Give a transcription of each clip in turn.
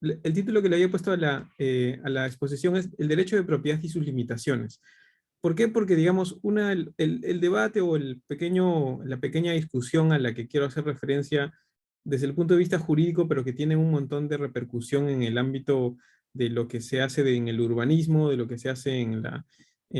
el título que le había puesto a la exposición es El derecho de propiedad y sus limitaciones. ¿Por qué? Porque, digamos, el debate o la pequeña discusión a la que quiero hacer referencia desde el punto de vista jurídico, pero que tiene un montón de repercusión en el ámbito de lo que se hace en el urbanismo, de lo que se hace en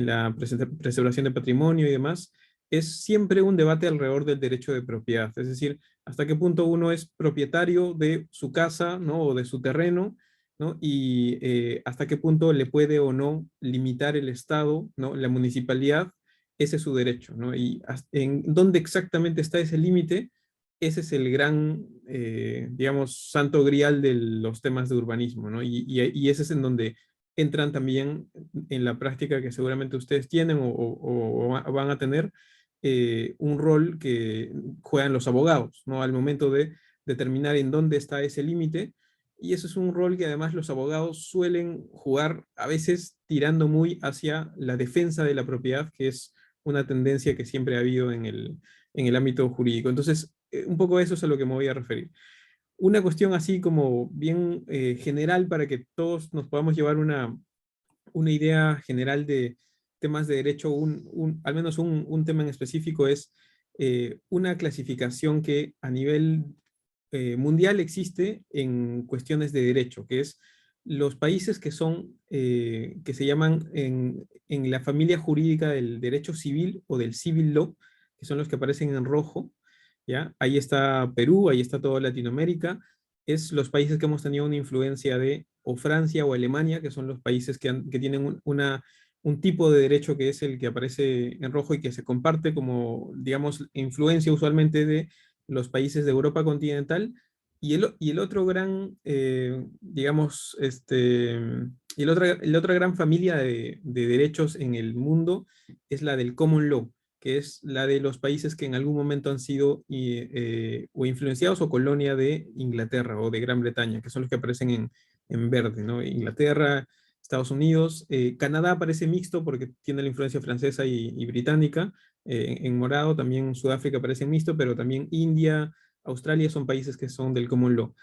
la preservación de patrimonio y demás, es siempre un debate alrededor del derecho de propiedad. Es decir, hasta qué punto uno es propietario de su casa, ¿no? O de su terreno, ¿no? Y hasta qué punto le puede o no limitar el Estado, ¿no? La municipalidad, ese es su derecho, ¿no? Y en dónde exactamente está ese límite, ese es el gran, digamos, santo grial de los temas de urbanismo, ¿no? Y ese es en donde entran también en la práctica que seguramente ustedes tienen o van a tener un rol que juegan los abogados, ¿no? Al momento de determinar en dónde está ese límite. Y eso es un rol que además los abogados suelen jugar a veces tirando muy hacia la defensa de la propiedad, que es una tendencia que siempre ha habido en el ámbito jurídico. Entonces, un poco a eso es a lo que me voy a referir. Una cuestión así como bien general para que todos nos podamos llevar una idea general de temas de derecho, al menos un tema en específico es una clasificación que a nivel mundial existe en cuestiones de derecho, que es los países que son, que se llaman en la familia jurídica del derecho civil o del civil law, que son los que aparecen en rojo, ¿ya? Ahí está Perú, ahí está toda Latinoamérica, es los países que hemos tenido una influencia de o Francia o Alemania, que son los países que tienen un tipo de derecho que es el que aparece en rojo y que se comparte como, digamos, influencia usualmente de los países de Europa continental. Y el otro gran, digamos, la otra gran familia de derechos en el mundo es la del common law, que es la de los países que en algún momento han sido o influenciados o colonia de Inglaterra o de Gran Bretaña, que son los que aparecen en verde, ¿no? Inglaterra, Estados Unidos, Canadá aparece mixto porque tiene la influencia francesa y británica, en morado, también Sudáfrica aparece mixto, pero también India, Australia son países que son del common law.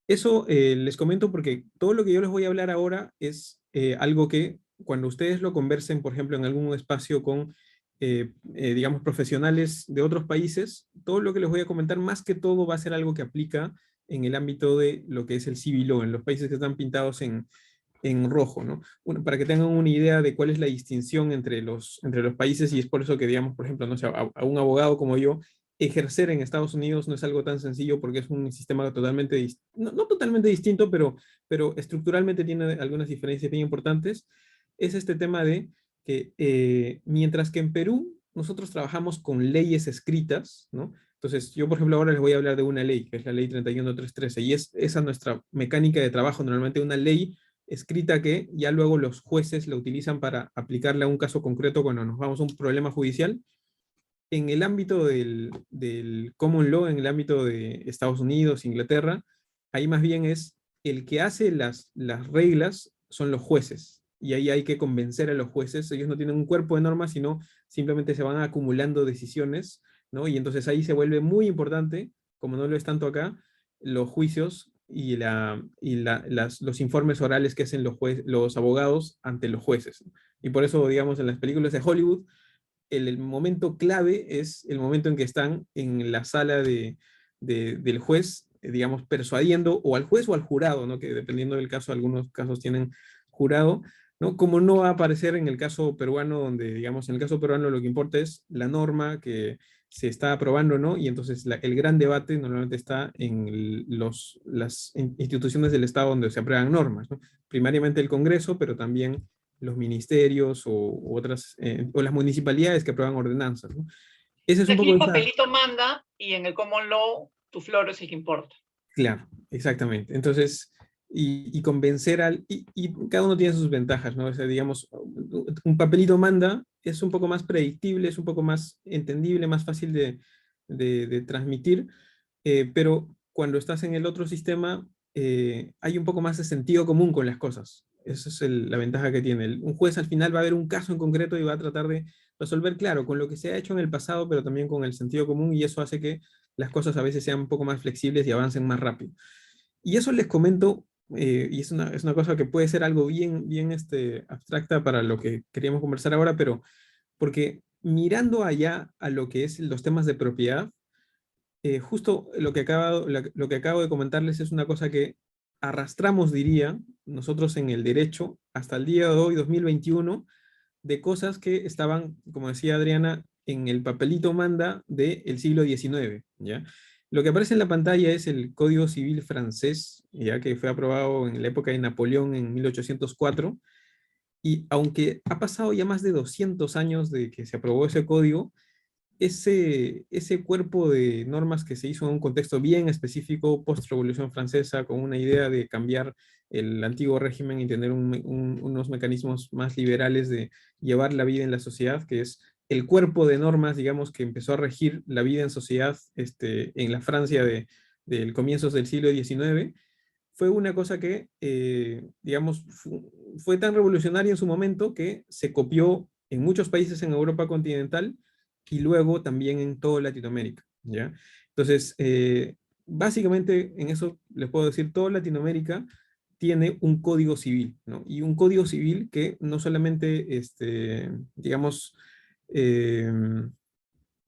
Eso les comento porque todo lo que yo les voy a hablar ahora es algo que cuando ustedes lo conversen, por ejemplo, en algún espacio con, digamos, profesionales de otros países, todo lo que les voy a comentar, más que todo, va a ser algo que aplica en el ámbito de lo que es el civil law, en los países que están pintados en rojo, ¿no? Para que tengan una idea de cuál es la distinción entre los países, y es por eso que, digamos, por ejemplo, no sé, a un abogado como yo, ejercer en Estados Unidos no es algo tan sencillo porque es un sistema totalmente, no totalmente distinto, pero estructuralmente tiene algunas diferencias bien importantes. Es este tema de que mientras que en Perú nosotros trabajamos con leyes escritas, ¿no? Entonces, yo, por ejemplo, ahora les voy a hablar de una ley, que es la ley 31313, y es esa nuestra mecánica de trabajo, normalmente una ley escrita que ya luego los jueces la utilizan para aplicarla a un caso concreto cuando nos vamos a un problema judicial. En el ámbito del common law, en el ámbito de Estados Unidos, Inglaterra, ahí más bien es el que hace las reglas son los jueces. Y ahí hay que convencer a los jueces. Ellos no tienen un cuerpo de normas, sino simplemente se van acumulando decisiones, ¿no? Y entonces ahí se vuelve muy importante, como no lo es tanto acá, los juicios y los informes orales que hacen los abogados ante los jueces. Y por eso, digamos, en las películas de Hollywood, el momento clave es el momento en que están en la sala del juez, digamos, persuadiendo o al juez o al jurado, ¿no? Que dependiendo del caso, algunos casos tienen jurado, ¿no? Como no va a aparecer en el caso peruano, donde, digamos, en el caso peruano lo que importa es la norma que se está aprobando, ¿no? Y entonces el gran debate normalmente está en las instituciones del Estado donde se aprueban normas, ¿no? Primariamente el Congreso, pero también los ministerios o otras, o las municipalidades que aprueban ordenanzas, ¿no? Ese es un Aquí poco el esa... papelito manda y en el common law tu flor es el que importa. Claro, exactamente. Entonces, y convencer y cada uno tiene sus ventajas, ¿no? O sea, digamos, un papelito manda, es un poco más predictible, es un poco más entendible, más fácil de transmitir, pero cuando estás en el otro sistema, hay un poco más de sentido común con las cosas. Esa es la ventaja que tiene. Un juez al final va a ver un caso en concreto y va a tratar de resolver, claro, con lo que se ha hecho en el pasado, pero también con el sentido común, y eso hace que las cosas a veces sean un poco más flexibles y avancen más rápido. Y eso les comento y es una cosa que puede ser algo bien, bien abstracta para lo que queríamos conversar ahora, pero porque mirando allá a lo que es los temas de propiedad, justo lo que acabo de comentarles es una cosa que arrastramos, diría, nosotros en el derecho hasta el día de hoy, 2021, de cosas que estaban, como decía Adriana, en el papelito manda del siglo XIX, ¿ya? Lo que aparece en la pantalla es el Código Civil francés, ya que fue aprobado en la época de Napoleón en 1804, y aunque ha pasado ya más de 200 años de que se aprobó ese código, ese cuerpo de normas que se hizo en un contexto bien específico post-revolución francesa, con una idea de cambiar el antiguo régimen y tener unos mecanismos más liberales de llevar la vida en la sociedad, que es el cuerpo de normas, digamos, que empezó a regir la vida en sociedad en la Francia del comienzos del siglo XIX, fue una cosa que, digamos, fue tan revolucionaria en su momento que se copió en muchos países en Europa continental y luego también en toda Latinoamérica, ¿ya? Entonces, básicamente en eso les puedo decir, toda Latinoamérica tiene un código civil, ¿no? Y un código civil que no solamente, digamos, eh,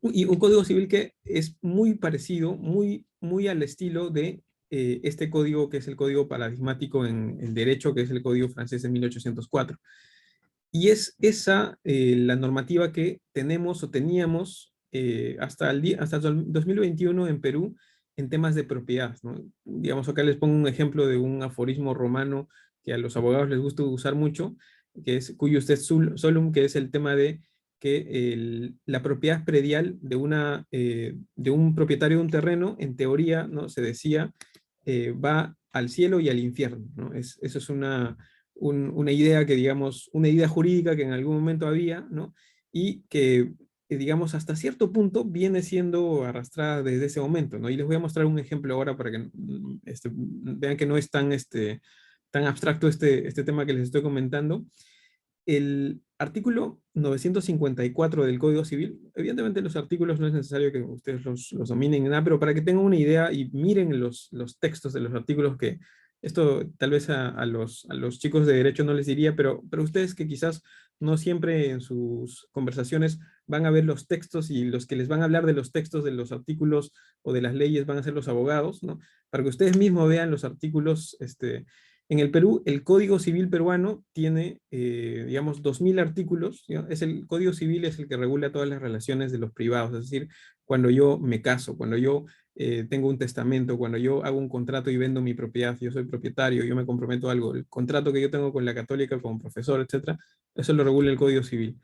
y un código civil que es muy parecido, muy, muy al estilo de este código que es el código paradigmático en el derecho, que es el código francés de 1804. Y es esa la normativa que tenemos o teníamos hasta el 2021 en Perú en temas de propiedad, ¿no? Digamos, acá les pongo un ejemplo de un aforismo romano que a los abogados les gusta usar mucho, que es cuius est solum, que es el tema de que la propiedad predial de un propietario de un terreno, en teoría, ¿no? Se decía, va al cielo y al infierno, ¿no? Eso es una idea que, digamos, una idea jurídica que en algún momento había, ¿no? Y que, digamos, hasta cierto punto viene siendo arrastrada desde ese momento, ¿no? Y les voy a mostrar un ejemplo ahora para que vean que no es tan abstracto este tema que les estoy comentando. El artículo 954 del Código Civil, evidentemente los artículos no es necesario que ustedes los dominen ni nada, pero para que tengan una idea y miren los textos de los artículos, que esto tal vez a los chicos de derecho no les diría, pero ustedes que quizás no siempre en sus conversaciones van a ver los textos, y los que les van a hablar de los textos de los artículos o de las leyes van a ser los abogados, ¿no? Para que ustedes mismos vean los artículos, en el Perú, el Código Civil peruano tiene, digamos, 2000 artículos, ¿ya? El Código Civil es el que regula todas las relaciones de los privados, es decir, cuando yo me caso, cuando yo tengo un testamento, cuando yo hago un contrato y vendo mi propiedad, yo soy propietario, yo me comprometo a algo, el contrato que yo tengo con la Católica como profesor, etcétera, eso lo regula el Código Civil.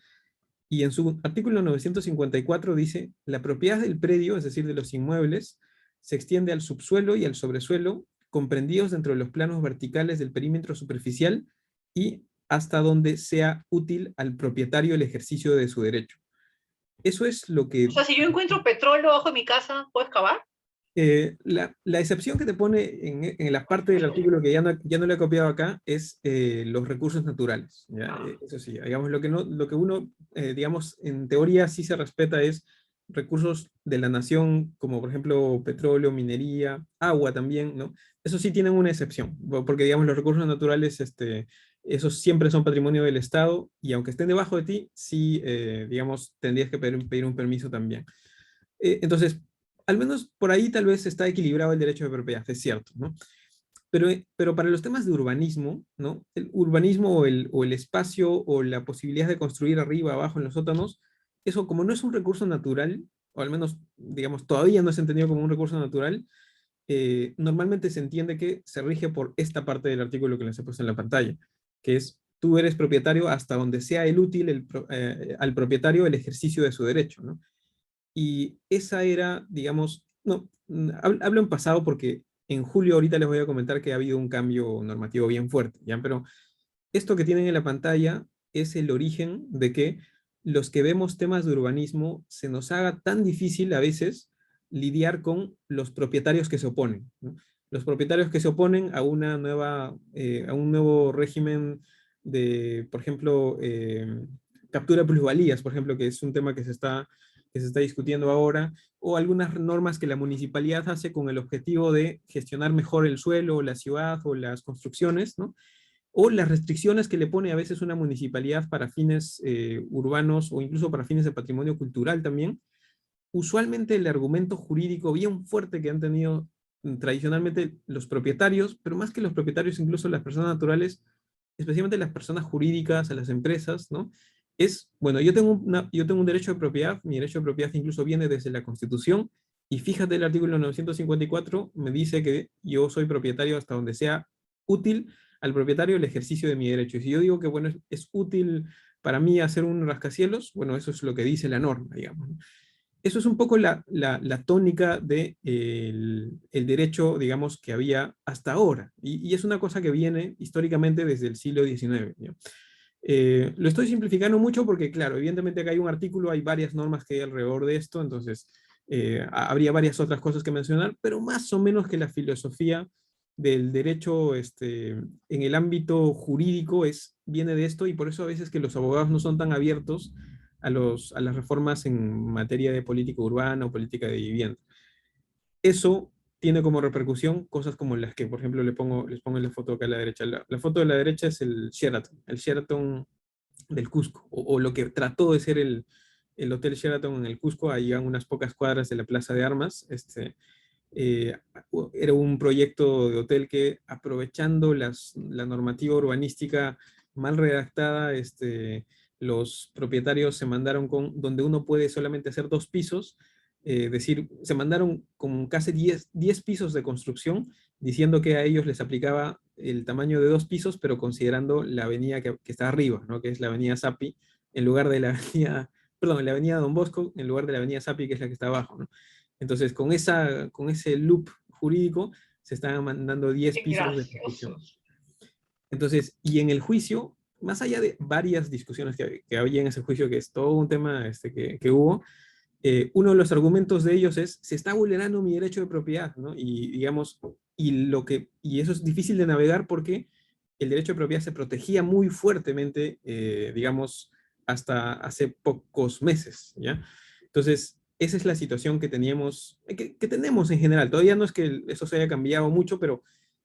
Y en su artículo 954 dice, la propiedad del predio, es decir, de los inmuebles, se extiende al subsuelo y al sobresuelo, comprendidos dentro de los planos verticales del perímetro superficial y hasta donde sea útil al propietario el ejercicio de su derecho. Eso es lo O que sea, si yo encuentro petróleo bajo mi casa, ¿puedo excavar? la excepción que te pone en la parte del artículo que ya no le he copiado acá es los recursos naturales, ¿ya? Eso sí, digamos, lo que uno, digamos, en teoría sí se respeta es recursos de la nación, como por ejemplo petróleo, minería, agua también, ¿no? Eso sí tienen una excepción, porque digamos los recursos naturales, esos siempre son patrimonio del Estado, y aunque estén debajo de ti, sí, digamos, tendrías que pedir un permiso también. Entonces, al menos por ahí tal vez está equilibrado el derecho de propiedad, es cierto, ¿no? Pero para los temas de urbanismo, ¿no? El urbanismo o el espacio o la posibilidad de construir arriba, abajo, en los sótanos, eso como no es un recurso natural, o al menos, digamos, todavía no es entendido como un recurso natural, normalmente se entiende que se rige por esta parte del artículo que les he puesto en la pantalla, que es tú eres propietario hasta donde sea el útil al propietario el ejercicio de su derecho, ¿no? Y esa era, digamos, no, hablo en pasado porque en julio ahorita les voy a comentar que ha habido un cambio normativo bien fuerte, ¿ya? Pero esto que tienen en la pantalla es el origen de que los que vemos temas de urbanismo se nos haga tan difícil a veces lidiar con los propietarios que se oponen, ¿no? Los propietarios que se oponen a a un nuevo régimen de, por ejemplo, captura de plusvalías, por ejemplo, que es un tema que se está que se está discutiendo ahora, o algunas normas que la municipalidad hace con el objetivo de gestionar mejor el suelo, o la ciudad, o las construcciones, ¿no? O las restricciones que le pone a veces una municipalidad para fines urbanos o incluso para fines de patrimonio cultural también. Usualmente el argumento jurídico bien fuerte que han tenido tradicionalmente los propietarios, pero más que los propietarios, incluso las personas naturales, especialmente las personas jurídicas, a las empresas, ¿no? Es, bueno, yo tengo un derecho de propiedad, mi derecho de propiedad incluso viene desde la Constitución, y fíjate el artículo 954 me dice que yo soy propietario hasta donde sea útil al propietario el ejercicio de mi derecho. Y si yo digo que, bueno, es útil para mí hacer un rascacielos, bueno, eso es lo que dice la norma, digamos, ¿no? Eso es un poco la tónica del de el derecho, digamos, que había hasta ahora. Y es una cosa que viene históricamente desde el siglo XIX, ¿no? Lo estoy simplificando mucho porque, claro, evidentemente acá hay un artículo, hay varias normas que hay alrededor de esto, entonces habría varias otras cosas que mencionar, pero más o menos que la filosofía del derecho en el ámbito jurídico viene de esto, y por eso a veces que los abogados no son tan abiertos a las reformas en materia de política urbana o política de vivienda. Eso tiene como repercusión cosas como las que, por ejemplo, les pongo en la foto acá a la derecha. La foto de la derecha es el Sheraton del Cusco, o lo que trató de ser el Hotel Sheraton en el Cusco, ahí a unas pocas cuadras de la Plaza de Armas. Eh, Era un proyecto de hotel que, aprovechando la normativa urbanística mal redactada, los propietarios se mandaron con, donde uno puede solamente hacer 2 pisos, decir, se mandaron con casi 10 pisos de construcción, diciendo que a ellos les aplicaba el tamaño de 2 pisos, pero considerando la avenida que está arriba, ¿no? Que es la avenida Sapi, en lugar de la avenida, perdón, la avenida Don Bosco, en lugar de la avenida Sapi, que es la que está abajo, ¿no? Entonces, con ese loop jurídico, se estaban mandando 10 Qué pisos de construcción. graciosos. Entonces, y en el juicio, más allá de varias discusiones que había en ese juicio, que es todo un tema que hubo, uno de los argumentos de ellos es, se está vulnerando mi derecho de propiedad, ¿no? Y digamos, y eso es difícil de navegar porque el derecho de propiedad se protegía muy fuertemente, digamos, hasta hace pocos meses, ¿ya? Entonces, esa es la situación que teníamos, que tenemos en general. Todavía no es que eso se haya cambiado mucho, pero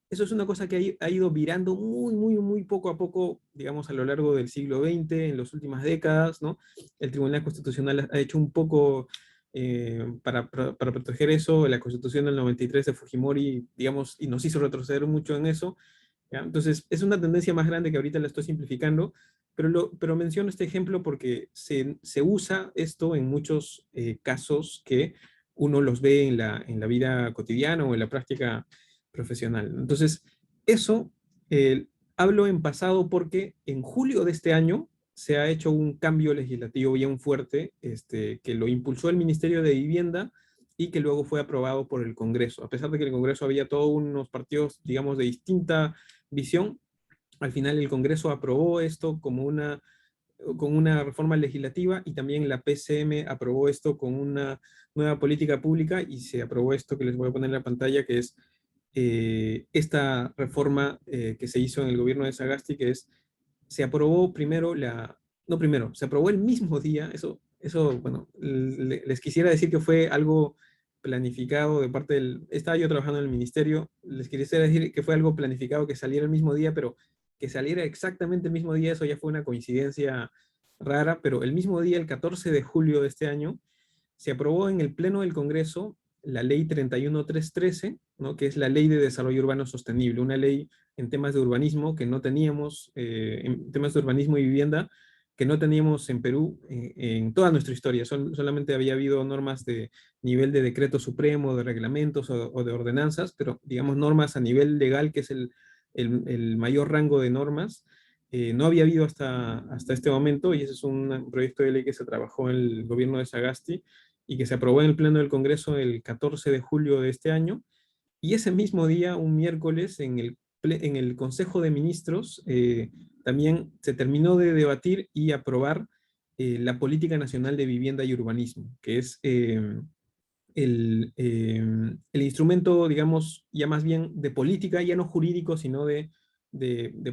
eso es una cosa que ha ido virando muy, muy, muy poco a poco, digamos, a lo largo del siglo XX, en las últimas décadas, ¿no? El Tribunal Constitucional ha hecho un poco para proteger eso. La Constitución del 93 de Fujimori, digamos, y nos hizo retroceder mucho en eso, ¿ya? Entonces, es una tendencia más grande que ahorita la estoy simplificando, pero menciono este ejemplo porque se usa esto en muchos casos que uno los ve en la vida cotidiana o en la práctica profesional. Entonces, eso hablo en pasado porque en julio de este año se ha hecho un cambio legislativo bien fuerte, que lo impulsó el Ministerio de Vivienda y que luego fue aprobado por el Congreso. A pesar de que en el Congreso había todos unos partidos, digamos, de distinta visión, al final el Congreso aprobó esto con una reforma legislativa, y también la PCM aprobó esto con una nueva política pública, y se aprobó esto que les voy a poner en la pantalla, que es esta reforma que se hizo en el gobierno de Sagasti, que es, se aprobó primero no primero, se aprobó el mismo día, bueno, les quisiera decir que fue algo planificado de parte estaba yo trabajando en el ministerio, les quisiera decir que fue algo planificado que saliera el mismo día, pero que saliera exactamente el mismo día, eso ya fue una coincidencia rara, pero el mismo día, el 14 de julio de este año, se aprobó en el Pleno del Congreso la Ley 31313, ¿no? Que es la Ley de Desarrollo Urbano Sostenible, una ley en temas de urbanismo que no teníamos, en temas de urbanismo y vivienda, que no teníamos en Perú en toda nuestra historia. Solamente había habido normas de nivel de decreto supremo, de reglamentos o de ordenanzas, pero digamos normas a nivel legal, que es el mayor rango de normas. No había habido hasta este momento, y ese es un proyecto de ley que se trabajó en el gobierno de Sagasti y que se aprobó en el Pleno del Congreso el 14 de julio de este año. Y ese mismo día, un miércoles, en el Consejo de Ministros, también se terminó de debatir y aprobar la Política Nacional de Vivienda y Urbanismo, que es el instrumento, digamos, ya más bien de política, ya no jurídico, sino de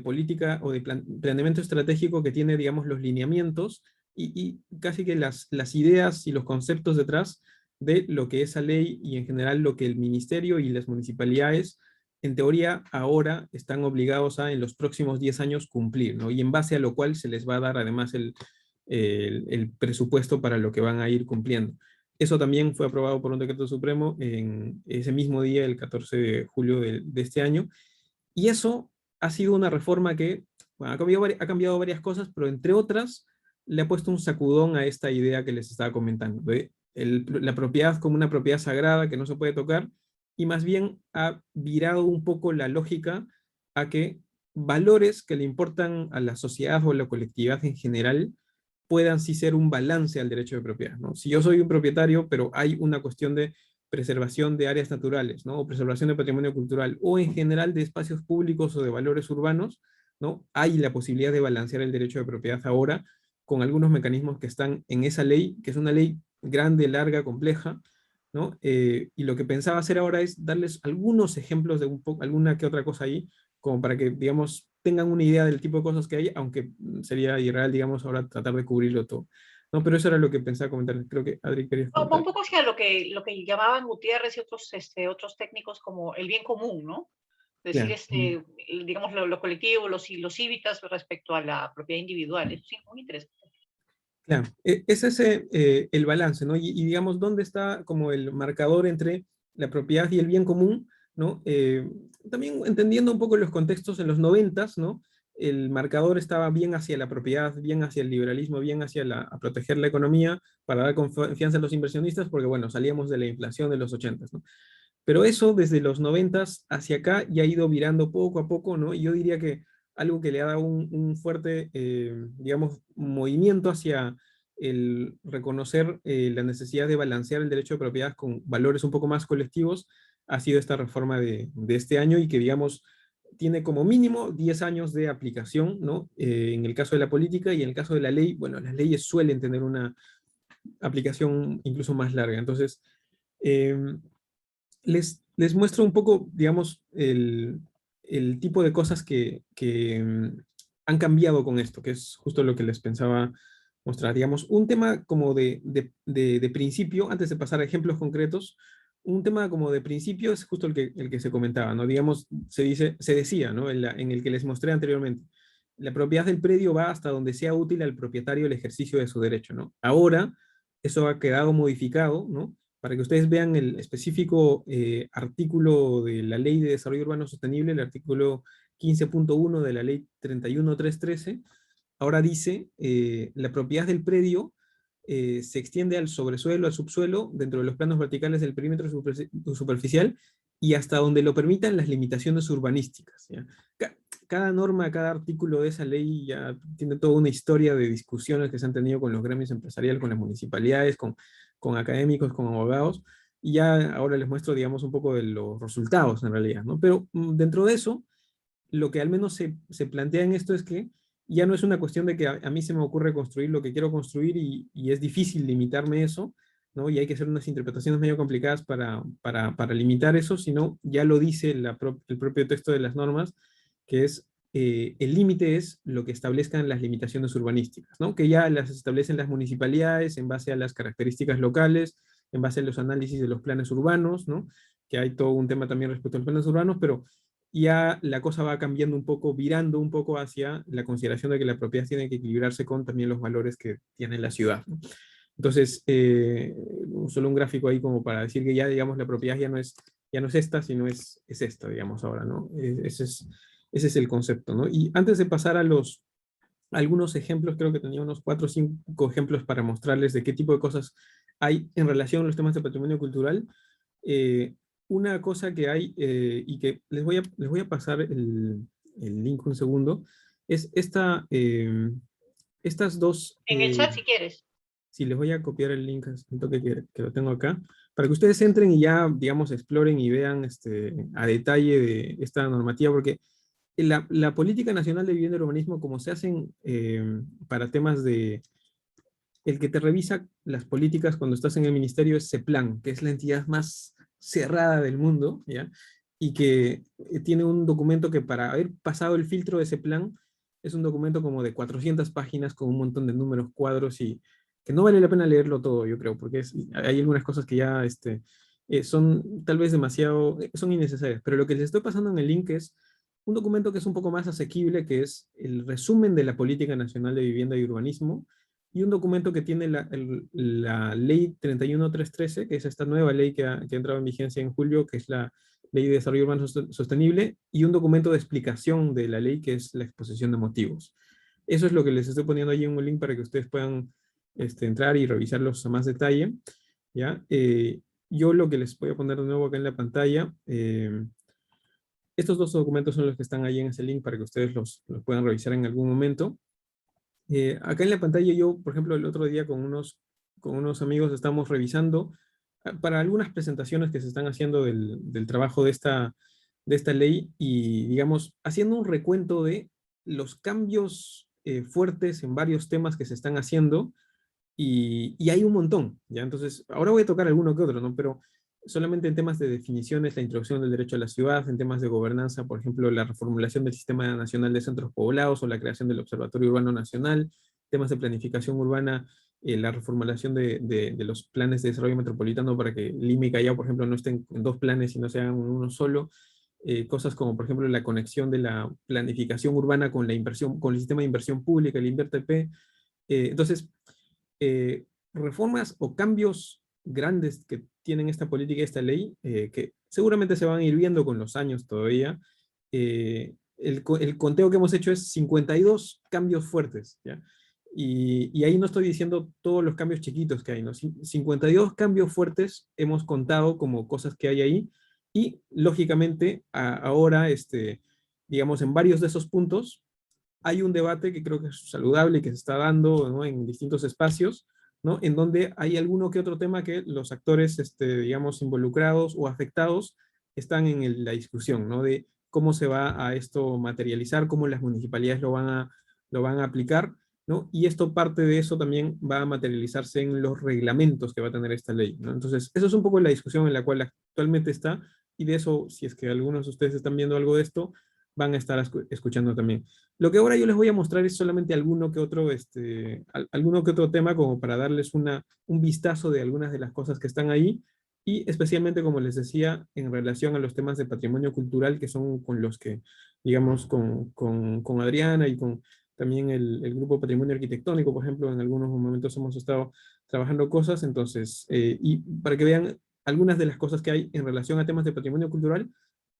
política o de planeamiento estratégico, que tiene, digamos, los lineamientos y casi que las ideas y los conceptos detrás de lo que esa ley y en general lo que el ministerio y las municipalidades en teoría ahora están obligados a en los próximos 10 años cumplir, ¿no? Y en base a lo cual se les va a dar además el presupuesto para lo que van a ir cumpliendo. Eso también fue aprobado por un decreto supremo en ese mismo día, el 14 de julio de este año, y eso ha sido una reforma que bueno, ha cambiado varias cosas, pero entre otras le ha puesto un sacudón a esta idea que les estaba comentando, de la propiedad como una propiedad sagrada que no se puede tocar, y más bien ha virado un poco la lógica a que valores que le importan a la sociedad o a la colectividad en general puedan sí ser un balance al derecho de propiedad, ¿no? Si yo soy un propietario, pero hay una cuestión de preservación de áreas naturales, ¿no? O preservación de patrimonio cultural, o en general de espacios públicos o de valores urbanos, ¿no? Hay la posibilidad de balancear el derecho de propiedad ahora con algunos mecanismos que están en esa ley, que es una ley grande, larga, compleja, ¿no? Y lo que pensaba hacer ahora es darles algunos ejemplos de alguna que otra cosa ahí, como para que, digamos, tengan una idea del tipo de cosas que hay, aunque sería irreal, digamos, ahora tratar de cubrirlo todo. No, pero eso era lo que pensaba comentar. Creo que Adri querías Va un comentar. poco hacia lo que llamaban Gutiérrez y otros técnicos como el bien común, ¿no? Es decir, Claro. digamos, lo colectivo, los cívicas respecto a la propiedad individual. Eso sí, muy interesante. Claro, es ese el balance, ¿no? Digamos, ¿dónde está como el marcador entre la propiedad y el bien común, ¿no? También entendiendo un poco los contextos en los noventas, ¿no? El marcador estaba bien hacia la propiedad, bien hacia el liberalismo, bien hacia a proteger la economía para dar confianza a los inversionistas, porque bueno, salíamos de la inflación de los ochentas, ¿no? Pero eso desde los noventas hacia acá ya ha ido virando poco a poco, ¿no? Y yo diría que algo que le ha dado un fuerte, digamos, movimiento hacia el reconocer la necesidad de balancear el derecho de propiedad con valores un poco más colectivos, ha sido esta reforma de este año y que, digamos, tiene como mínimo 10 años de aplicación, ¿no? En el caso de la política y en el caso de la ley, bueno, las leyes suelen tener una aplicación incluso más larga. Entonces, eh, les muestro un poco, digamos, el tipo de cosas que han cambiado con esto, que es justo lo que les pensaba mostrar. Digamos, un tema como de principio, antes de pasar a ejemplos concretos, un tema como de principio es justo el que se comentaba, ¿no? Digamos, se decía, ¿no? En el que les mostré anteriormente. La propiedad del predio va hasta donde sea útil al propietario el ejercicio de su derecho, ¿no? Ahora, eso ha quedado modificado, ¿no? Para que ustedes vean el específico artículo de la Ley de Desarrollo Urbano Sostenible, el artículo 15.1 de la Ley 31313, ahora dice, la propiedad del predio se extiende al sobresuelo, al subsuelo, dentro de los planos verticales del perímetro superficial y hasta donde lo permitan las limitaciones urbanísticas, ¿ya? Cada norma, cada artículo de esa ley ya tiene toda una historia de discusiones que se han tenido con los gremios empresariales, con las municipalidades, con académicos, con abogados, y ya ahora les muestro, digamos, un poco de los resultados en realidad, ¿no? Pero dentro de eso, lo que al menos se plantea en esto es que ya no es una cuestión de que a mí se me ocurre construir lo que quiero construir y es difícil limitarme eso, ¿no? Y hay que hacer unas interpretaciones medio complicadas para limitar eso, sino ya lo dice el propio texto de las normas, que es el límite es lo que establezcan las limitaciones urbanísticas, ¿no? Que ya las establecen las municipalidades en base a las características locales, en base a los análisis de los planes urbanos, ¿no? Que hay todo un tema también respecto a los planes urbanos, pero ya la cosa va cambiando un poco, virando un poco hacia la consideración de que la propiedad tiene que equilibrarse con también los valores que tiene la ciudad, ¿no? Entonces, solo un gráfico ahí como para decir que ya, digamos, la propiedad ya no es esta, sino es esta, digamos, ahora, ¿no? Ese es el concepto, ¿no? Y antes de pasar a algunos ejemplos, creo que tenía unos 4 o 5 ejemplos para mostrarles de qué tipo de cosas hay en relación a los temas de patrimonio cultural. Eh, una cosa que hay, y que les voy a pasar el link un segundo, es estas dos, En el chat, si quieres. sí, les voy a copiar el link, siento que lo tengo acá, para que ustedes entren y ya, digamos, exploren y vean a detalle de esta normativa, porque la Política Nacional de Vivienda y Urbanismo, como se hacen para temas de... El que te revisa las políticas cuando estás en el ministerio es CEPLAN, que es la entidad más cerrada del mundo, ¿ya? Y que tiene un documento que para haber pasado el filtro de CEPLAN es un documento como de 400 páginas con un montón de números, cuadros y que no vale la pena leerlo todo, yo creo, porque hay algunas cosas que ya son tal vez demasiado, son innecesarias, pero lo que les estoy pasando en el link es un documento que es un poco más asequible, que es el resumen de la Política Nacional de Vivienda y Urbanismo, y un documento que tiene la ley 313, que es esta nueva ley que ha entrado en vigencia en julio, que es la Ley de Desarrollo Urbano Sostenible, y un documento de explicación de la ley, que es la exposición de motivos. Eso es lo que les estoy poniendo ahí en un link para que ustedes puedan entrar y revisarlos a más detalle, ¿ya? Yo lo que les voy a poner de nuevo acá en la pantalla, estos dos documentos son los que están ahí en ese link para que ustedes los puedan revisar en algún momento. Acá en la pantalla yo, por ejemplo, el otro día con unos amigos estamos revisando para algunas presentaciones que se están haciendo del trabajo de esta ley y, digamos, haciendo un recuento de los cambios fuertes en varios temas que se están haciendo y hay un montón, ¿ya? Entonces, ahora voy a tocar alguno que otro, ¿no? Pero solamente en temas de definiciones, la introducción del derecho a la ciudad, en temas de gobernanza, por ejemplo, la reformulación del Sistema Nacional de Centros Poblados o la creación del Observatorio Urbano Nacional, temas de planificación urbana, la reformulación de los planes de desarrollo metropolitano para que Lima y Callao, por ejemplo, no estén en dos planes y no sean uno solo, cosas como, por ejemplo, la conexión de la planificación urbana con la inversión, con el sistema de inversión pública, el INVERTP. Entonces, reformas o cambios grandes que tienen esta política y esta ley, que seguramente se van a ir viendo con los años todavía. El conteo que hemos hecho es 52 cambios fuertes, ¿ya? Y ahí no estoy diciendo todos los cambios chiquitos que hay, ¿no? 52 cambios fuertes hemos contado como cosas que hay ahí, y lógicamente ahora, digamos, en varios de esos puntos, hay un debate que creo que es saludable y que se está dando, ¿no?, en distintos espacios, ¿no?, en donde hay alguno que otro tema que los actores, digamos, involucrados o afectados están en la discusión, ¿no?, de cómo se va a esto materializar, cómo las municipalidades lo van a aplicar, ¿no? Y esto, parte de eso también va a materializarse en los reglamentos que va a tener esta ley, ¿no? Entonces, eso es un poco la discusión en la cual actualmente está, y de eso, si es que algunos de ustedes están viendo algo de esto, van a estar escuchando también. Lo que ahora yo les voy a mostrar es solamente alguno que otro, alguno que otro tema, como para darles un vistazo de algunas de las cosas que están ahí, y especialmente, como les decía, en relación a los temas de patrimonio cultural, que son con los que, digamos, con Adriana y con también el Grupo Patrimonio Arquitectónico, por ejemplo, en algunos momentos hemos estado trabajando cosas. Entonces, y para que vean algunas de las cosas que hay en relación a temas de patrimonio cultural,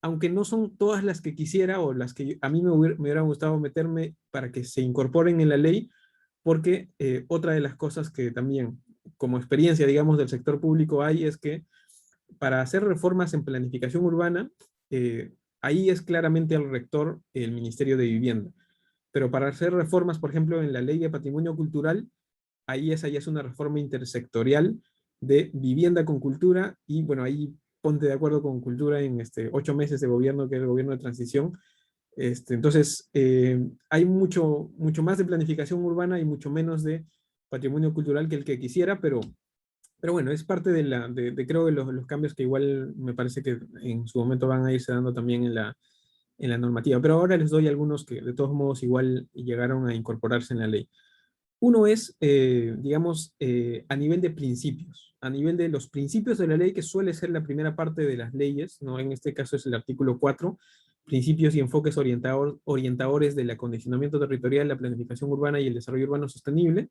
aunque no son todas las que quisiera o las que a mí me hubiera gustado meterme para que se incorporen en la ley, porque otra de las cosas que también, como experiencia, digamos, del sector público hay, es que para hacer reformas en planificación urbana, ahí es claramente el rector el Ministerio de Vivienda. Pero para hacer reformas, por ejemplo, en la ley de patrimonio cultural, ahí esa ya es una reforma intersectorial de vivienda con cultura, y bueno, ahí ponte de acuerdo con cultura en 8 meses de gobierno, que es el gobierno de transición. Entonces, hay mucho más de planificación urbana y mucho menos de patrimonio cultural que el que quisiera, pero bueno, es parte creo, de los cambios que igual me parece que en su momento van a irse dando también en la normativa. Pero ahora les doy algunos que de todos modos igual llegaron a incorporarse en la ley. Uno es, digamos, a nivel de principios, a nivel de los principios de la ley, que suele ser la primera parte de las leyes, ¿no? En este caso es el artículo 4, principios y enfoques orientadores del acondicionamiento territorial, la planificación urbana y el desarrollo urbano sostenible,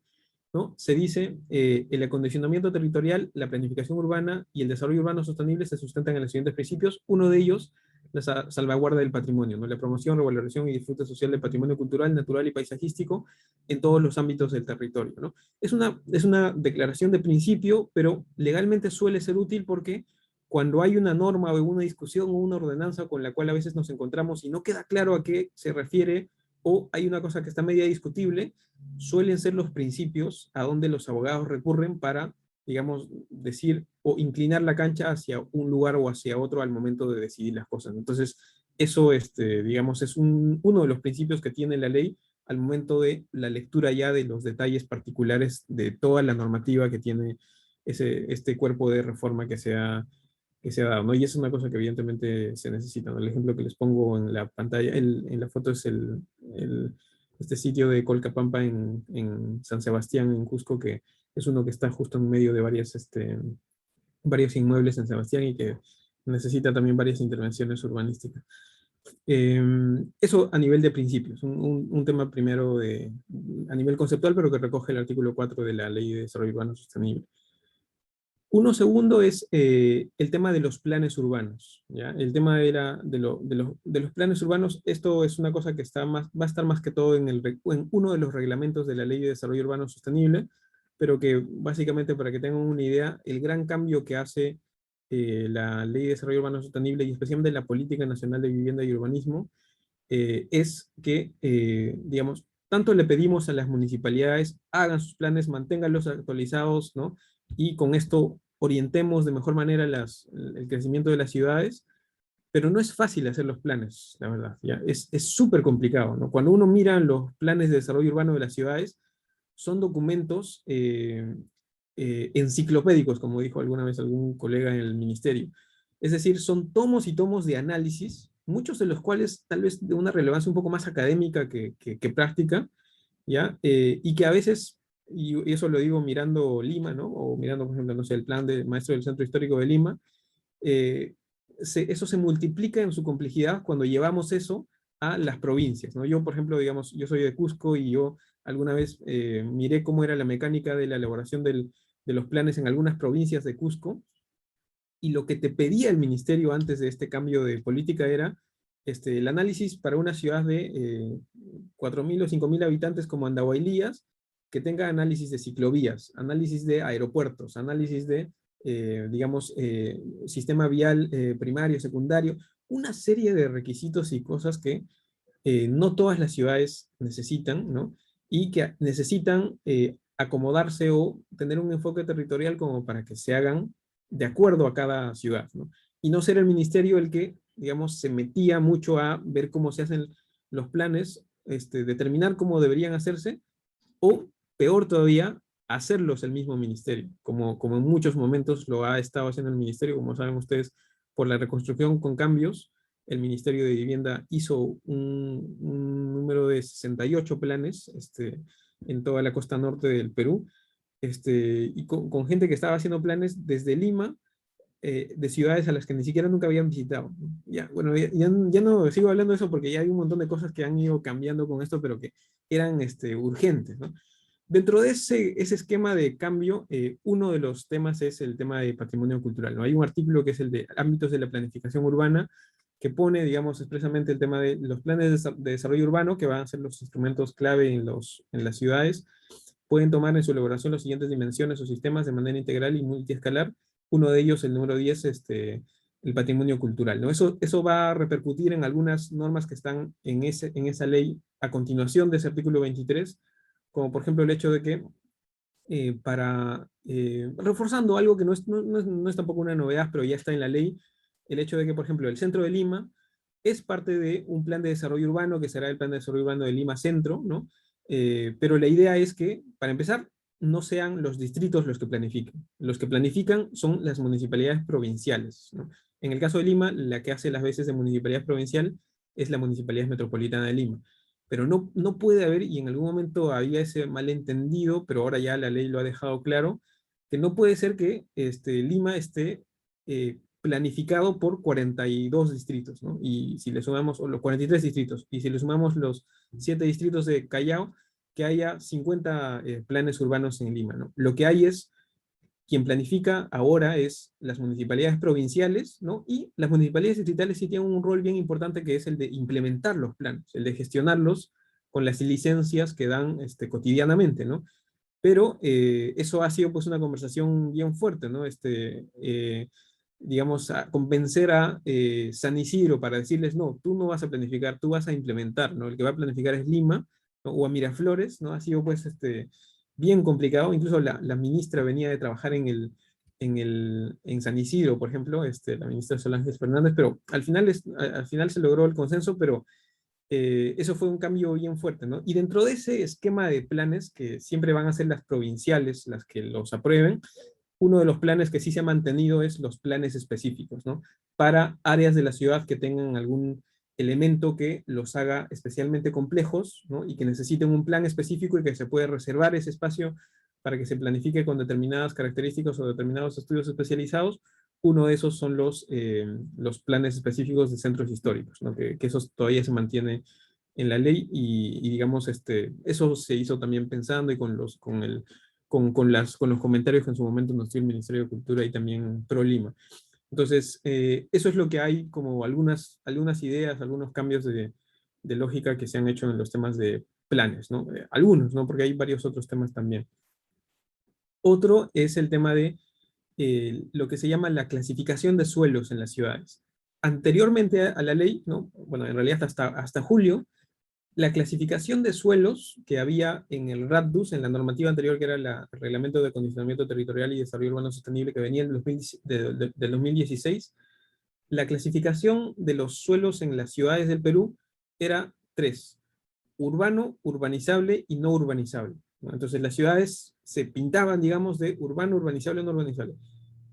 ¿no? Se dice, el acondicionamiento territorial, la planificación urbana y el desarrollo urbano sostenible se sustentan en los siguientes principios. Uno de ellos, la salvaguarda del patrimonio, ¿no? La promoción, revalorización y disfrute social del patrimonio cultural, natural y paisajístico en todos los ámbitos del territorio, ¿no? Es una declaración de principio, pero legalmente suele ser útil porque cuando hay una norma o una discusión o una ordenanza con la cual a veces nos encontramos y no queda claro a qué se refiere, o hay una cosa que está media discutible, suelen ser los principios a donde los abogados recurren para, digamos, decir o inclinar la cancha hacia un lugar o hacia otro al momento de decidir las cosas. Entonces, eso, digamos, es uno de los principios que tiene la ley al momento de la lectura ya de los detalles particulares de toda la normativa que tiene este cuerpo de reforma que se ha dado, ¿no? Y es una cosa que evidentemente se necesita, ¿no? El ejemplo que les pongo en la pantalla, en la foto, es este sitio de Colcapampa en San Sebastián, en Cusco, que es uno que está justo en medio de varios inmuebles en Sebastián y que necesita también varias intervenciones urbanísticas. Eso a nivel de principios, un tema primero a nivel conceptual, pero que recoge el artículo 4 de la Ley de Desarrollo Urbano Sostenible. Uno segundo es el tema de los planes urbanos, ¿ya? El tema de los planes urbanos, esto es una cosa que va a estar más que todo en uno de los reglamentos de la Ley de Desarrollo Urbano Sostenible, pero que básicamente, para que tengan una idea, el gran cambio que hace la Ley de Desarrollo Urbano Sostenible y especialmente la Política Nacional de Vivienda y Urbanismo, es que, digamos, tanto le pedimos a las municipalidades, hagan sus planes, manténganlos actualizados, ¿no? Y con esto orientemos de mejor manera el crecimiento de las ciudades, pero no es fácil hacer los planes, la verdad, ¿ya? Es súper complicado, ¿no? Cuando uno mira los planes de desarrollo urbano de las ciudades, son documentos enciclopédicos, como dijo alguna vez algún colega en el ministerio. Es decir, son tomos y tomos de análisis, muchos de los cuales tal vez de una relevancia un poco más académica que práctica, ¿ya? Y que a veces, y eso lo digo mirando Lima, ¿no? O mirando, por ejemplo, no sé, el plan de maestro del Centro Histórico de Lima, eh, eso se multiplica en su complejidad cuando llevamos eso a las provincias, ¿no? Yo, por ejemplo, digamos, yo soy de Cusco y yo alguna vez miré cómo era la mecánica de la elaboración de los planes en algunas provincias de Cusco, y lo que te pedía el ministerio antes de este cambio de política era el análisis para una ciudad de 4.000 o 5.000 habitantes como Andahuaylías, que tenga análisis de ciclovías, análisis de aeropuertos, análisis de, digamos, sistema vial primario, secundario, una serie de requisitos y cosas que no todas las ciudades necesitan, ¿no? Y que necesitan acomodarse o tener un enfoque territorial como para que se hagan de acuerdo a cada ciudad, ¿no? Y no ser el ministerio el que, digamos, se metía mucho a ver cómo se hacen los planes, determinar cómo deberían hacerse, o peor todavía, hacerlos el mismo ministerio, como en muchos momentos lo ha estado haciendo el ministerio, como saben ustedes, por la reconstrucción con cambios. El Ministerio de Vivienda hizo un número de 68 planes en toda la costa norte del Perú, y con gente que estaba haciendo planes desde Lima, de ciudades a las que ni siquiera nunca habían visitado. Ya, bueno, ya no sigo hablando de eso porque ya hay un montón de cosas que han ido cambiando con esto, pero que eran urgentes, ¿no? Dentro de ese esquema de cambio, uno de los temas es el tema de patrimonio cultural, ¿no? Hay un artículo que es el de ámbitos de la planificación urbana, que pone, digamos, expresamente el tema de los planes de desarrollo urbano, que van a ser los instrumentos clave en las ciudades. Pueden tomar en su elaboración las siguientes dimensiones o sistemas de manera integral y multiescalar. Uno de ellos, el número 10, el patrimonio cultural, ¿no? Eso va a repercutir en algunas normas que están en esa ley a continuación de ese artículo 23, como por ejemplo el hecho de que reforzando algo que no es tampoco una novedad, pero ya está en la ley, el hecho de que, por ejemplo, el centro de Lima es parte de un plan de desarrollo urbano, que será el plan de desarrollo urbano de Lima Centro, ¿no? Pero la idea es que, para empezar, no sean los distritos los que planifiquen. Los que planifican son las municipalidades provinciales, ¿no? En el caso de Lima, la que hace las veces de municipalidad provincial es la Municipalidad Metropolitana de Lima. Pero no puede haber, y en algún momento había ese malentendido, pero ahora ya la ley lo ha dejado claro, que no puede ser que Lima esté planificado por 42 distritos, ¿no? Y si le sumamos, o los 43 distritos, y si le sumamos los 7 distritos de Callao, que haya 50 planes urbanos en Lima, ¿no? Lo que hay es, quien planifica ahora es las municipalidades provinciales, ¿no? Y las municipalidades distritales sí tienen un rol bien importante, que es el de implementar los planes, el de gestionarlos con las licencias que dan cotidianamente, ¿no? Pero eso ha sido pues una conversación bien fuerte, ¿no? Digamos, a convencer a San Isidro para decirles, no, tú no vas a planificar, tú vas a implementar, ¿no? El que va a planificar es Lima, ¿no? O a Miraflores, ¿no? Ha sido pues bien complicado. Incluso la ministra venía de trabajar en San Isidro, por ejemplo, la ministra Solange Fernández, pero al final se logró el consenso, pero eso fue un cambio bien fuerte, ¿no? Y dentro de ese esquema de planes, que siempre van a ser las provinciales las que los aprueben, uno de los planes que sí se ha mantenido es los planes específicos, ¿no? Para áreas de la ciudad que tengan algún elemento que los haga especialmente complejos, ¿no? Y que necesiten un plan específico y que se puede reservar ese espacio para que se planifique con determinadas características o determinados estudios especializados. Uno de esos son los planes específicos de centros históricos, ¿no? Que eso todavía se mantiene en la ley y digamos, eso se hizo también pensando y con los comentarios que en su momento nos dio el Ministerio de Cultura y también Pro Lima. Entonces, eso es lo que hay como algunas ideas, algunos cambios de lógica que se han hecho en los temas de planes, ¿no? Algunos, ¿no? Porque hay varios otros temas también. Otro es el tema de lo que se llama la clasificación de suelos en las ciudades. Anteriormente a la ley, ¿no? Bueno, en realidad hasta julio, la clasificación de suelos que había en el RADDUS, en la normativa anterior, que era el Reglamento de Acondicionamiento Territorial y Desarrollo Urbano Sostenible, que venía del 2016, la clasificación de los suelos en las ciudades del Perú era tres: urbano, urbanizable y no urbanizable, ¿no? Entonces las ciudades se pintaban, digamos, de urbano, urbanizable, no urbanizable.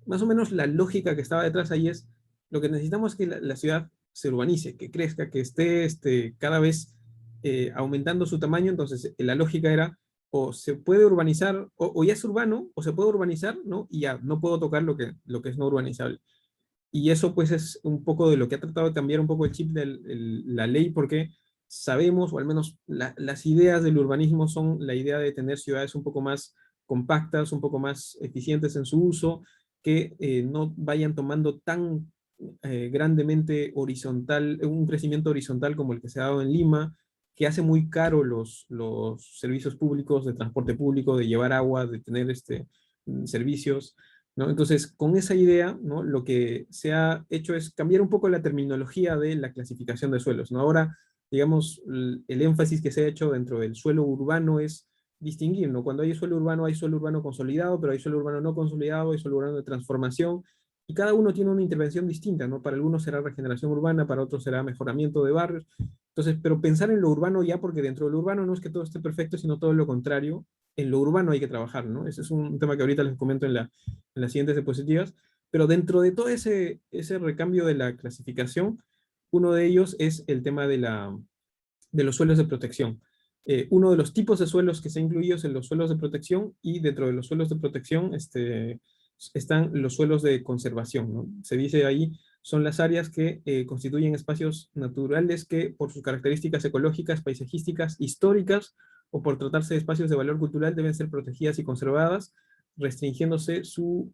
Más o menos la lógica que estaba detrás ahí es, lo que necesitamos es que la ciudad se urbanice, que crezca, que esté cada vez aumentando su tamaño. Entonces la lógica era, o se puede urbanizar, o ya es urbano, o se puede urbanizar, ¿no? Y ya no puedo tocar lo que es no urbanizable. Y eso pues es un poco de lo que ha tratado de cambiar un poco el chip de la ley, porque sabemos, o al menos las ideas del urbanismo son la idea de tener ciudades un poco más compactas, un poco más eficientes en su uso, que no vayan tomando tan grandemente horizontal, un crecimiento horizontal como el que se ha dado en Lima, que hace muy caro los servicios públicos de transporte público, de llevar agua, de tener servicios, ¿no? Entonces, con esa idea, ¿no? Lo que se ha hecho es cambiar un poco la terminología de la clasificación de suelos, ¿no? Ahora, digamos, el énfasis que se ha hecho dentro del suelo urbano es distinguir, ¿no? Cuando hay suelo urbano consolidado, pero hay suelo urbano no consolidado, hay suelo urbano de transformación, y cada uno tiene una intervención distinta, ¿no? Para algunos será regeneración urbana, para otros será mejoramiento de barrios. Entonces, pero pensar en lo urbano ya, porque dentro de lo urbano no es que todo esté perfecto, sino todo lo contrario, en lo urbano hay que trabajar, ¿no? Ese es un tema que ahorita les comento en las siguientes diapositivas, pero dentro de todo ese recambio de la clasificación, uno de ellos es el tema de los suelos de protección. Uno de los tipos de suelos que se ha incluido es en los suelos de protección, y dentro de los suelos de protección están los suelos de conservación, ¿no? Se dice ahí, son las áreas que constituyen espacios naturales que por sus características ecológicas, paisajísticas, históricas, o por tratarse de espacios de valor cultural, deben ser protegidas y conservadas, restringiéndose su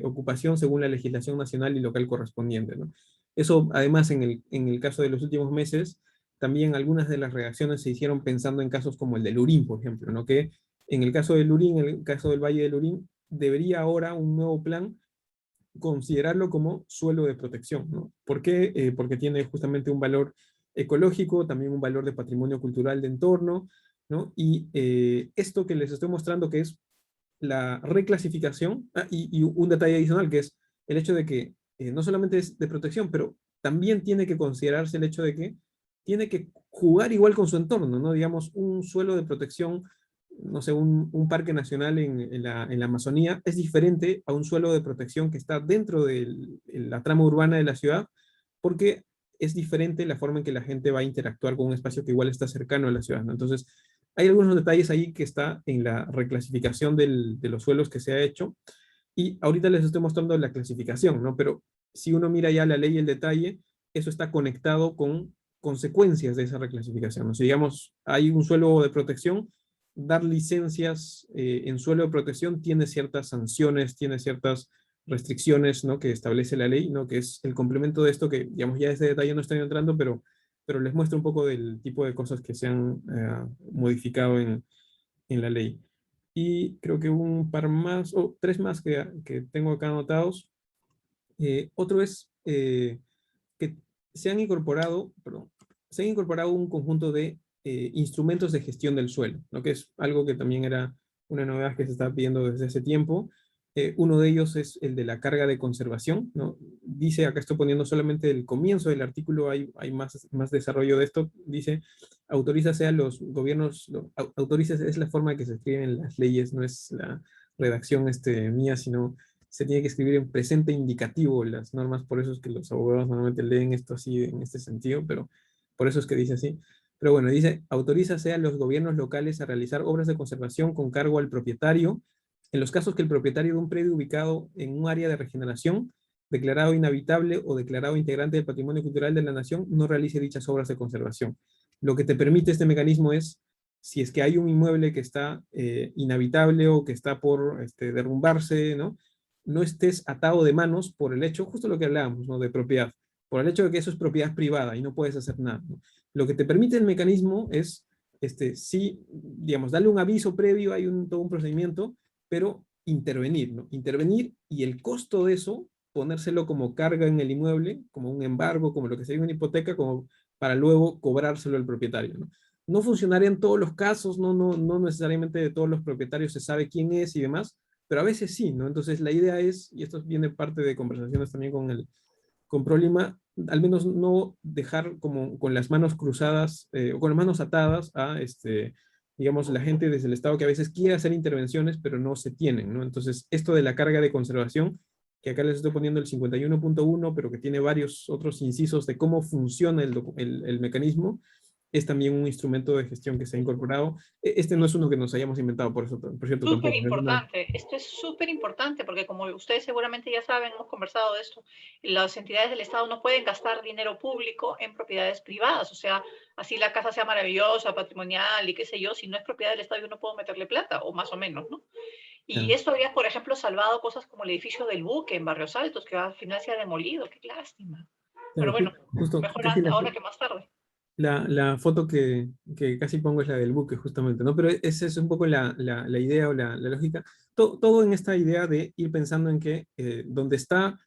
ocupación según la legislación nacional y local correspondiente, ¿no? Eso, además, en el caso de los últimos meses, también algunas de las reacciones se hicieron pensando en casos como el de Lurín, por ejemplo, ¿no? Que en el caso de Lurín, en el caso del Valle de Lurín, debería ahora un nuevo plan considerarlo como suelo de protección, ¿no? ¿Por qué? Porque tiene justamente un valor ecológico, también un valor de patrimonio cultural de entorno, ¿no? Y esto que les estoy mostrando, que es la reclasificación, y un detalle adicional, que es el hecho de que no solamente es de protección, pero también tiene que considerarse el hecho de que tiene que jugar igual con su entorno, ¿no? Digamos, un suelo de protección, no sé, un parque nacional en la Amazonía es diferente a un suelo de protección que está dentro de la trama urbana de la ciudad, porque es diferente la forma en que la gente va a interactuar con un espacio que igual está cercano a la ciudad, ¿no? Entonces, hay algunos detalles ahí que está en la reclasificación de los suelos que se ha hecho, y ahorita les estoy mostrando la clasificación, ¿no? Pero si uno mira ya la ley y el detalle, eso está conectado con consecuencias de esa reclasificación, ¿no? Si digamos, hay un suelo de protección, dar licencias en suelo de protección tiene ciertas sanciones, tiene ciertas restricciones, ¿no? Que establece la ley, ¿no? Que es el complemento de esto que, digamos, ya ese detalle no estoy entrando, pero les muestro un poco del tipo de cosas que se han modificado en la ley. Y creo que un par más, o tres más que tengo acá anotados. Otro es que se han incorporado un conjunto de instrumentos de gestión del suelo, ¿no? Que es algo que también era una novedad que se está pidiendo desde hace tiempo. Uno de ellos es el de la carga de conservación, ¿no? Dice, acá estoy poniendo solamente el comienzo del artículo, hay más desarrollo de esto. Dice, autorízase a los gobiernos, autorízase es la forma que se escriben las leyes, no es la redacción mía, sino se tiene que escribir en presente indicativo las normas, por eso es que los abogados normalmente leen esto así en este sentido, pero por eso es que dice así. Pero bueno, dice, autorízase a los gobiernos locales a realizar obras de conservación con cargo al propietario, en los casos que el propietario de un predio ubicado en un área de regeneración, declarado inhabitable o declarado integrante del patrimonio cultural de la nación, no realice dichas obras de conservación. Lo que te permite este mecanismo es, si es que hay un inmueble que está inhabitable o que está por derrumbarse, ¿no? No estés atado de manos por el hecho, justo lo que hablábamos, ¿no? De propiedad, por el hecho de que eso es propiedad privada y no puedes hacer nada, ¿no? Lo que te permite el mecanismo es, sí, digamos, darle un aviso previo, hay todo un procedimiento, pero intervenir, ¿no? Intervenir y el costo de eso, ponérselo como carga en el inmueble, como un embargo, como lo que sería una hipoteca, como para luego cobrárselo al propietario, ¿no? No funcionaría en todos los casos, no necesariamente de todos los propietarios se sabe quién es y demás, pero a veces sí, ¿no? Entonces la idea es, y esto viene parte de conversaciones también con Prolima, al menos no dejar como con las manos cruzadas o con las manos atadas a, digamos, la gente desde el Estado que a veces quiere hacer intervenciones, pero no se tienen, ¿no? Entonces, esto de la carga de conservación, que acá les estoy poniendo el 51.1, pero que tiene varios otros incisos de cómo funciona el mecanismo, es también un instrumento de gestión que se ha incorporado. Este no es uno que nos hayamos inventado, por cierto, Súper tampoco. Es una... importante, esto es súper importante porque como ustedes seguramente ya saben, hemos conversado de esto, las entidades del Estado no pueden gastar dinero público en propiedades privadas, o sea, así la casa sea maravillosa, patrimonial y qué sé yo, si no es propiedad del Estado yo no puedo meterle plata, o más o menos, ¿no? Y Claro, esto había, por ejemplo, salvado cosas como el edificio del Buque en Barrios Altos, que al final se ha demolido, qué lástima. Pero claro, bueno, justo, mejor casi ahora que más tarde. la foto que casi pongo es la del buque, justamente, ¿no? Pero esa es un poco la idea o la lógica. Todo en esta idea de ir pensando en que donde está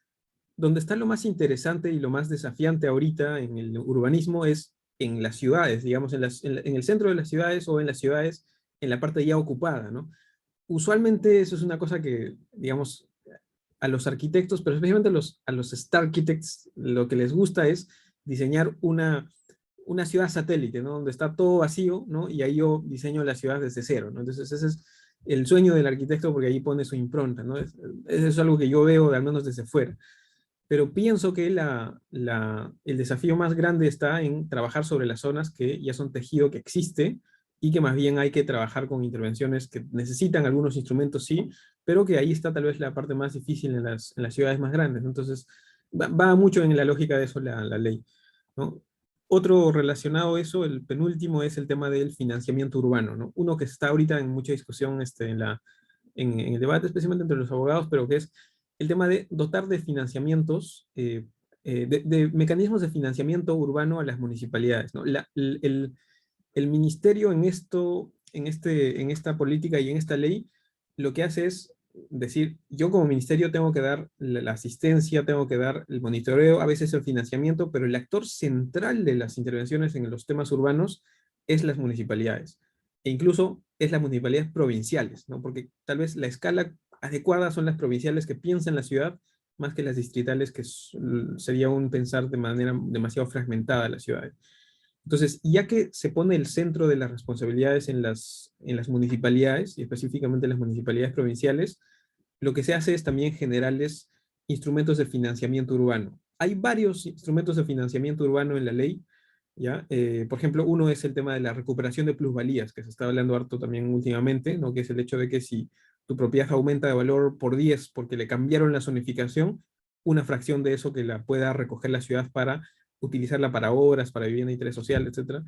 lo más interesante y lo más desafiante ahorita en el urbanismo es en las ciudades, digamos, en el centro de las ciudades o en las ciudades en la parte ya ocupada, ¿no? Usualmente eso es una cosa que, digamos, a los arquitectos, pero especialmente a los star architects, lo que les gusta es diseñar una ciudad satélite, ¿no? Donde está todo vacío, ¿no? Y ahí yo diseño la ciudad desde cero, ¿no? Entonces ese es el sueño del arquitecto porque ahí pone su impronta, ¿no? Es algo que yo veo, al menos desde fuera. Pero pienso que el desafío más grande está en trabajar sobre las zonas que ya son tejido que existe y que más bien hay que trabajar con intervenciones que necesitan algunos instrumentos, sí, pero que ahí está tal vez la parte más difícil en las ciudades más grandes, ¿no? Entonces, va mucho en la lógica de eso la ley, ¿no? Otro relacionado a eso, el penúltimo, es el tema del financiamiento urbano, ¿no? Uno que está ahorita en mucha discusión en el debate, especialmente entre los abogados, pero que es el tema de dotar de financiamientos, de mecanismos de financiamiento urbano a las municipalidades, ¿no? El ministerio en esta política y en esta ley, lo que hace es decir, yo como ministerio tengo que dar la asistencia, tengo que dar el monitoreo, a veces el financiamiento, pero el actor central de las intervenciones en los temas urbanos es las municipalidades. E incluso es las municipalidades provinciales, ¿no? Porque tal vez la escala adecuada son las provinciales que piensan la ciudad más que las distritales, que sería un pensar de manera demasiado fragmentada las ciudades. Entonces, ya que se pone el centro de las responsabilidades en las municipalidades, y específicamente en las municipalidades provinciales, lo que se hace es también generarles instrumentos de financiamiento urbano. Hay varios instrumentos de financiamiento urbano en la ley, ¿ya? Por ejemplo, uno es el tema de la recuperación de plusvalías, que se está hablando harto también últimamente, ¿no? Que es el hecho de que si tu propiedad aumenta de valor por 10 porque le cambiaron la zonificación, una fracción de eso que la pueda recoger la ciudad para utilizarla para obras, para vivienda de interés social, etcétera.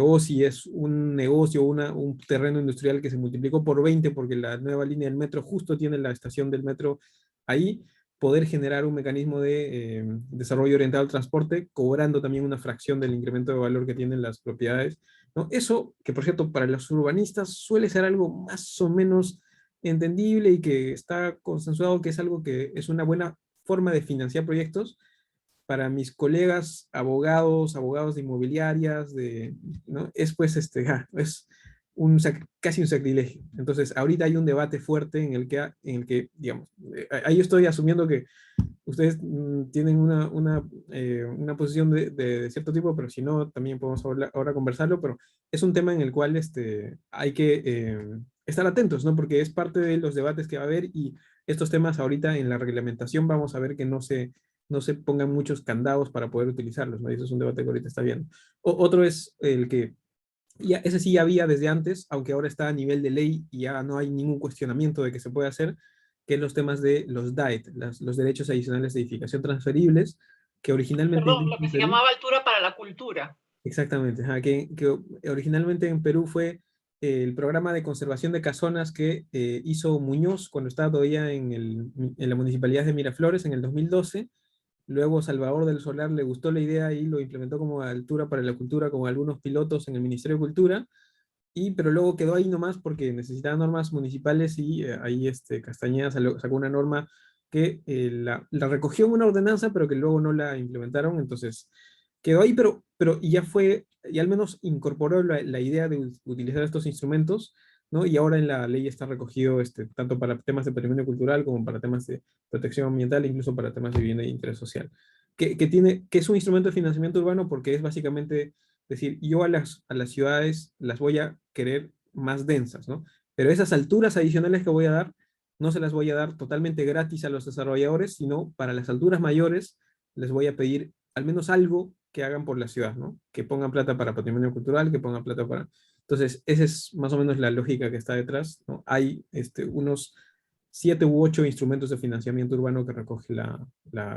O si es un negocio, un terreno industrial que se multiplicó por 20 porque la nueva línea del metro justo tiene la estación del metro ahí, poder generar un mecanismo de desarrollo orientado al transporte, cobrando también una fracción del incremento de valor que tienen las propiedades, ¿no? Eso, que por cierto, para los urbanistas suele ser algo más o menos entendible y que está consensuado que es algo que es una buena forma de financiar proyectos. Para mis colegas abogados de inmobiliarias, ¿no? Es pues, es casi un sacrilegio. Entonces, ahorita hay un debate fuerte en el que digamos, ahí estoy asumiendo que ustedes tienen una posición de cierto tipo, pero si no, también podemos ahora conversarlo, pero es un tema en el cual hay que estar atentos, ¿no? Porque es parte de los debates que va a haber y estos temas ahorita en la reglamentación vamos a ver que no se pongan muchos candados para poder utilizarlos, ¿no? Y eso es un debate que ahorita está viendo. Otro es el que, ya, ese sí ya había desde antes, aunque ahora está a nivel de ley y ya no hay ningún cuestionamiento de que se puede hacer, que es los temas de los DAET, los derechos adicionales de edificación transferibles, que originalmente Perdón, incluso lo que en se Perú. llamaba altura para la cultura. Exactamente, ajá, que originalmente en Perú fue el programa de conservación de casonas que hizo Muñoz cuando estaba todavía en la municipalidad de Miraflores en el 2012. Luego Salvador del Solar le gustó la idea y lo implementó como altura para la cultura, con algunos pilotos en el Ministerio de Cultura, pero luego quedó ahí nomás porque necesitaba normas municipales y ahí Castañeda sacó una norma que la recogió en una ordenanza, pero que luego no la implementaron, entonces quedó ahí, pero y ya fue, y al menos incorporó la idea de utilizar estos instrumentos, ¿no? Y ahora en la ley está recogido tanto para temas de patrimonio cultural como para temas de protección ambiental, incluso para temas de vivienda de interés social. Que es un instrumento de financiamiento urbano porque es básicamente decir, yo a las ciudades las voy a querer más densas, ¿no? Pero esas alturas adicionales que voy a dar, no se las voy a dar totalmente gratis a los desarrolladores, sino para las alturas mayores les voy a pedir al menos algo que hagan por la ciudad, ¿no? Que pongan plata para patrimonio cultural, que pongan plata para... Entonces, esa es más o menos la lógica que está detrás, ¿no? Hay unos 7 u 8 instrumentos de financiamiento urbano que recoge la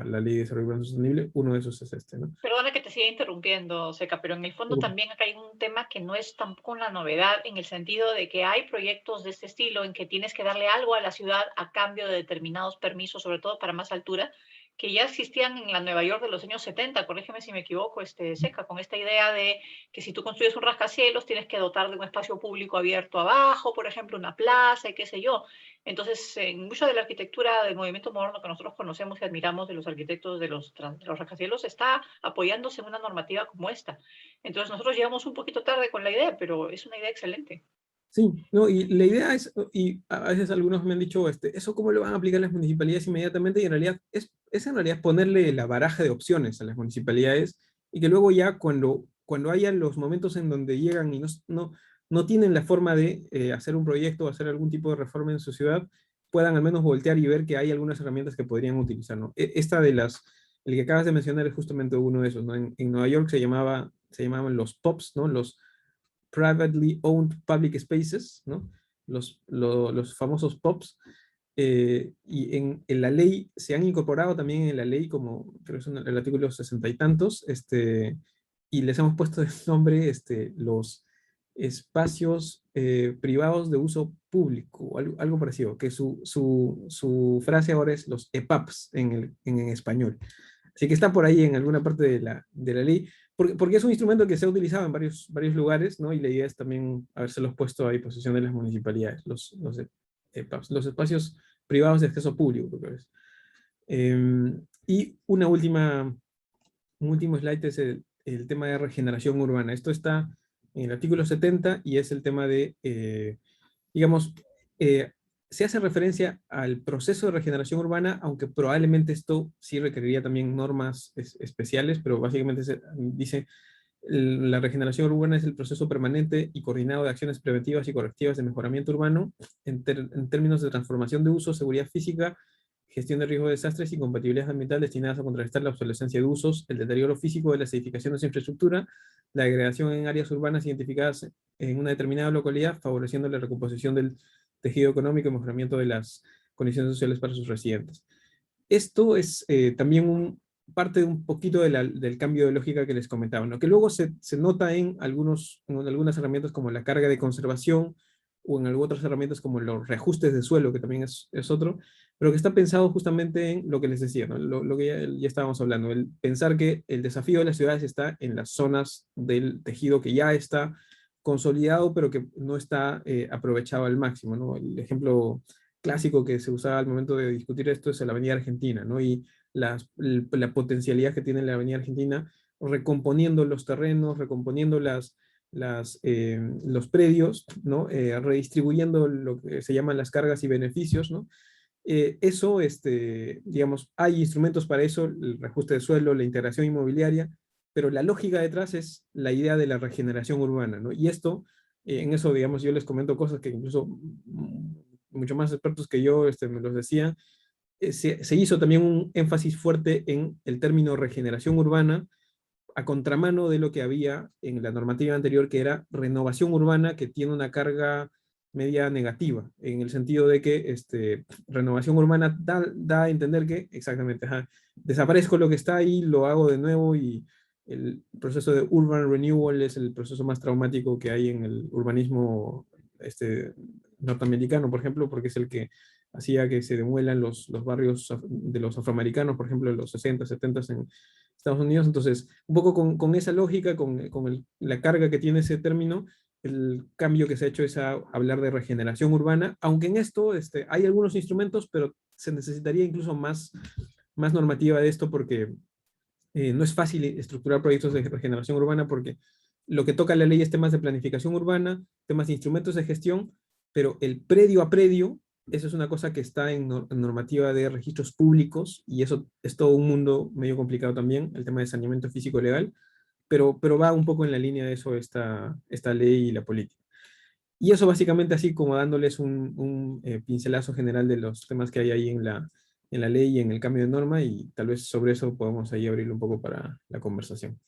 Ley de Desarrollo Urbano Sostenible. Uno de esos es ¿no? Perdona que te siga interrumpiendo, Seca, pero en el fondo también acá hay un tema que no es tampoco una novedad, en el sentido de que hay proyectos de este estilo en que tienes que darle algo a la ciudad a cambio de determinados permisos, sobre todo para más altura, que ya existían en la Nueva York de los años 70, corrígeme si me equivoco, Seca, con esta idea de que si tú construyes un rascacielos tienes que dotar de un espacio público abierto abajo, por ejemplo, una plaza y qué sé yo. Entonces, en mucha de la arquitectura del movimiento moderno que nosotros conocemos y admiramos de los arquitectos de los rascacielos está apoyándose en una normativa como esta. Entonces, nosotros llegamos un poquito tarde con la idea, pero es una idea excelente. Sí, no, y la idea es, y a veces algunos me han dicho, eso cómo lo van a aplicar las municipalidades inmediatamente, y en realidad es en realidad ponerle la baraja de opciones a las municipalidades, y que luego ya cuando haya los momentos en donde llegan y no tienen la forma de hacer un proyecto o hacer algún tipo de reforma en su ciudad, puedan al menos voltear y ver que hay algunas herramientas que podrían utilizar, ¿no? Esta el que acabas de mencionar es justamente uno de esos, ¿no? En Nueva York se llamaban los POPs, ¿no? Los Privately Owned Public Spaces, ¿no? Los famosos POPs, y en la ley, se han incorporado también en la ley, como creo que es el artículo 60 y tantos, y les hemos puesto de nombre los espacios privados de uso público, o algo parecido, que su frase ahora es los EPAPs en español. Así que está por ahí en alguna parte de la ley, porque es un instrumento que se ha utilizado en varios lugares, ¿no? Y la idea es también habérselos puesto a disposición de las municipalidades, los EPAPs, los espacios privados de acceso público, creo que es. Y un último slide es el tema de regeneración urbana. Esto está en el artículo 70 y es el tema de, digamos, eh, se hace referencia al proceso de regeneración urbana, aunque probablemente esto sí requeriría también normas especiales, pero básicamente dice, la regeneración urbana es el proceso permanente y coordinado de acciones preventivas y correctivas de mejoramiento urbano en términos de transformación de uso, seguridad física, gestión de riesgo de desastres y compatibilidad ambiental destinadas a contrarrestar la obsolescencia de usos, el deterioro físico de las edificaciones e infraestructura, la degradación en áreas urbanas identificadas en una determinada localidad, favoreciendo la recomposición del tejido económico y mejoramiento de las condiciones sociales para sus residentes. Esto es también parte de un poquito del cambio de lógica que les comentaba, ¿no? Que luego se nota en algunas herramientas como la carga de conservación o en algunas otras herramientas como los reajustes de suelo, que también es otro, pero que está pensado justamente en lo que les decía, ¿no? Lo que ya estábamos hablando, el pensar que el desafío de las ciudades está en las zonas del tejido que ya está consolidado, pero que no está aprovechado al máximo, ¿no? El ejemplo clásico que se usaba al momento de discutir esto es la Avenida Argentina, ¿no? Y la potencialidad que tiene la Avenida Argentina recomponiendo los terrenos, recomponiendo los predios, ¿no? Redistribuyendo lo que se llaman las cargas y beneficios, ¿no? Eso, digamos, hay instrumentos para eso, el reajuste de suelo, la integración inmobiliaria, pero la lógica detrás es la idea de la regeneración urbana, ¿no? Y esto, en eso, digamos, yo les comento cosas que incluso mucho más expertos que yo me los decían, se hizo también un énfasis fuerte en el término regeneración urbana, a contramano de lo que había en la normativa anterior, que era renovación urbana, que tiene una carga media negativa, en el sentido de que renovación urbana da a entender que, exactamente, ajá, desaparezco lo que está ahí, lo hago de nuevo, y el proceso de urban renewal es el proceso más traumático que hay en el urbanismo norteamericano, por ejemplo, porque es el que hacía que se demuelan los barrios de los afroamericanos, por ejemplo, en los 60, 70 en Estados Unidos. Entonces, un poco con esa lógica, con la carga que tiene ese término, el cambio que se ha hecho es a hablar de regeneración urbana, aunque en esto hay algunos instrumentos, pero se necesitaría incluso más normativa de esto, porque no es fácil estructurar proyectos de regeneración urbana, porque lo que toca la ley es temas de planificación urbana, temas de instrumentos de gestión, pero el predio a predio, eso es una cosa que está en normativa de registros públicos, y eso es todo un mundo medio complicado también, el tema de saneamiento físico legal, pero va un poco en la línea de eso esta ley y la política. Y eso básicamente así como dándoles un pincelazo general de los temas que hay ahí en la ley y en el cambio de norma, y tal vez sobre eso podemos ahí abrirlo un poco para la conversación.